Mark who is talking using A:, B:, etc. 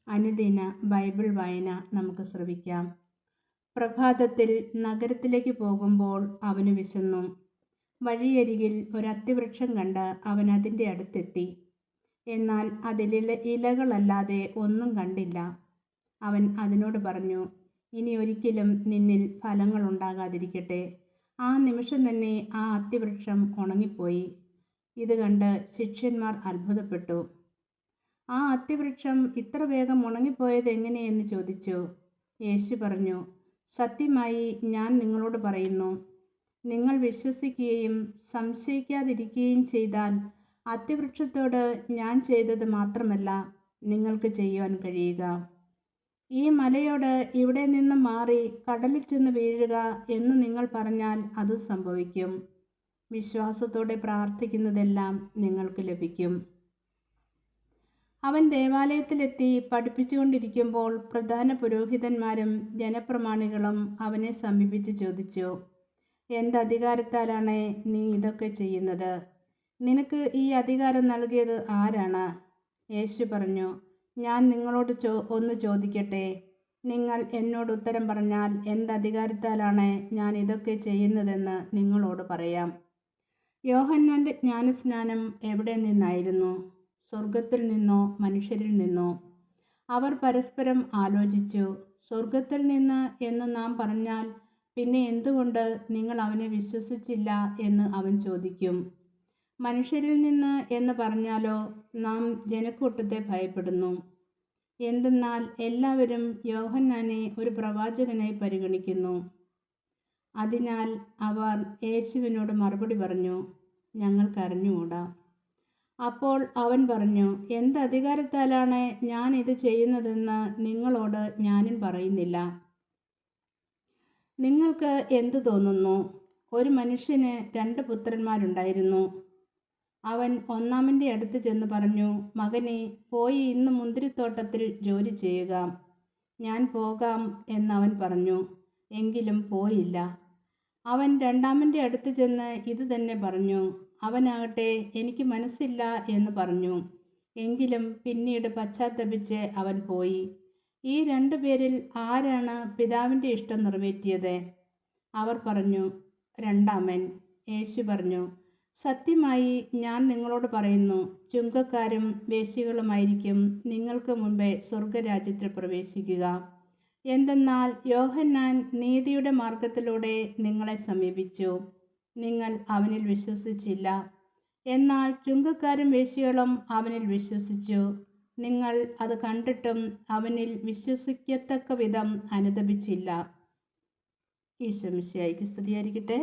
A: അനുദിന ബൈബിൾ വായന നമുക്ക് ശ്രവിക്കാം. പ്രഭാതത്തിൽ നഗരത്തിലേക്ക് പോകുമ്പോൾ അവന് വിശന്നു. വഴിയരികിൽ ഒരു അത്തിവൃക്ഷം കണ്ട് അവൻ അതിൻ്റെ അടുത്തെത്തി. എന്നാൽ അതിൽ ഇലകളല്ലാതെ ഒന്നും കണ്ടില്ല. അവൻ അതിനോട് പറഞ്ഞു, ഇനി ഒരിക്കലും നിന്നിൽ ഫലങ്ങൾ ഉണ്ടാകാതിരിക്കട്ടെ. ആ നിമിഷം തന്നെ ആ അത്തിവൃക്ഷം ഉണങ്ങിപ്പോയി. ഇത് കണ്ട് ശിഷ്യന്മാർ അത്ഭുതപ്പെട്ടു. ആ അത്തിവൃക്ഷം ഇത്ര വേഗം ഉണങ്ങിപ്പോയത് എങ്ങനെയെന്ന് ചോദിച്ചു. യേശു പറഞ്ഞു, സത്യമായി ഞാൻ നിങ്ങളോട് പറയുന്നു, നിങ്ങൾ വിശ്വസിക്കുകയും സംശയിക്കാതിരിക്കുകയും ചെയ്താൽ അത്തിവൃക്ഷത്തോട് ഞാൻ ചെയ്തത് മാത്രമല്ല നിങ്ങൾക്ക് ചെയ്യുവാൻ കഴിയുക. ഈ മലയോട് ഇവിടെ നിന്ന് മാറി കടലിൽ ചെന്ന് വീഴുക എന്ന് നിങ്ങൾ പറഞ്ഞാൽ അത് സംഭവിക്കും. വിശ്വാസത്തോടെ പ്രാർത്ഥിക്കുന്നതെല്ലാം നിങ്ങൾക്ക് ലഭിക്കും. അവൻ ദേവാലയത്തിലെത്തി പഠിപ്പിച്ചുകൊണ്ടിരിക്കുമ്പോൾ പ്രധാന പുരോഹിതന്മാരും ജനപ്രമാണികളും അവനെ സമീപിച്ച് ചോദിച്ചു, എന്തധികാരത്താലാണ് നീ ഇതൊക്കെ ചെയ്യുന്നത്? നിനക്ക് ഈ അധികാരം നൽകിയത് ആരാണ്? യേശു പറഞ്ഞു, ഞാൻ നിങ്ങളോട് ഒന്ന് ചോദിക്കട്ടെ. നിങ്ങൾ എന്നോട് ഉത്തരം പറഞ്ഞാൽ എന്തധികാരത്താലാണ് ഞാൻ ഇതൊക്കെ ചെയ്യുന്നതെന്ന് നിങ്ങളോട് പറയാം. യോഹന്നാന്റെ ജ്ഞാനസ്നാനം എവിടെ നിന്നായിരുന്നു? സ്വർഗത്തിൽ നിന്നോ മനുഷ്യരിൽ നിന്നോ? അവർ പരസ്പരം ആലോചിച്ചു. സ്വർഗത്തിൽ നിന്ന് എന്ന് നാം പറഞ്ഞാൽ പിന്നെ എന്തുകൊണ്ട് നിങ്ങൾ അവനെ വിശ്വസിച്ചില്ല എന്ന് അവൻ ചോദിക്കും. മനുഷ്യരിൽ നിന്ന് എന്ന് പറഞ്ഞാലോ നാം ജനക്കൂട്ടത്തെ ഭയപ്പെടുന്നു. എന്തെന്നാൽ എല്ലാവരും യോഹന്നാനെ ഒരു പ്രവാചകനായി പരിഗണിക്കുന്നു. അതിനാൽ അവർ യേശുവിനോട് മറുപടി പറഞ്ഞു, ഞങ്ങൾക്കറിഞ്ഞുകൂടാ. അപ്പോൾ അവൻ പറഞ്ഞു, എന്തധികാരത്താലാണ് ഞാൻ ഇത് ചെയ്യുന്നതെന്ന് നിങ്ങളോട് ഞാനും പറയുന്നില്ല. നിങ്ങൾക്ക് എന്തു തോന്നുന്നു? ഒരു മനുഷ്യന് 2 പുത്രന്മാരുണ്ടായിരുന്നു. അവൻ ഒന്നാമൻ്റെ അടുത്ത് ചെന്ന് പറഞ്ഞു, മകനെ, പോയി ഇന്ന് മുന്തിരിത്തോട്ടത്തിൽ ജോലി ചെയ്യുക. ഞാൻ പോകാം എന്നവൻ പറഞ്ഞു. എങ്കിലും പോയില്ല. അവൻ രണ്ടാമൻ്റെ അടുത്ത് ചെന്ന് ഇത് തന്നെ പറഞ്ഞു. അവനാകട്ടെ, എനിക്ക് മനസ്സില്ല എന്ന് പറഞ്ഞു. എങ്കിലും പിന്നീട് പശ്ചാത്തപിച്ച് അവൻ പോയി. ഈ 2 പേരിൽ ആരാണ് പിതാവിൻ്റെ ഇഷ്ടം നിറവേറ്റിയത്? അവർ പറഞ്ഞു, രണ്ടാമൻ. യേശു പറഞ്ഞു, സത്യമായി ഞാൻ നിങ്ങളോട് പറയുന്നു, ചുങ്കക്കാരും വേശ്യകളുമായിരിക്കും നിങ്ങൾക്ക് മുൻപേ സ്വർഗരാജ്യത്തിൽ പ്രവേശിക്കുക. എന്തെന്നാൽ യോഹന്നാൻ നീതിയുടെ മാർഗത്തിലൂടെ നിങ്ങളെ സമീപിച്ചു, നിങ്ങൾ അവനിൽ വിശ്വസിച്ചില്ല. എന്നാൽ ചുങ്കക്കാരും വേശ്യകളും അവനിൽ വിശ്വസിച്ചു. നിങ്ങൾ അത് കണ്ടിട്ടും അവനിൽ വിശ്വസിക്കത്തക്ക വിധം അനുതപിച്ചില്ല. ഈശോ മിശിഹായ്ക്ക് സ്തുതിയായിരിക്കട്ടെ.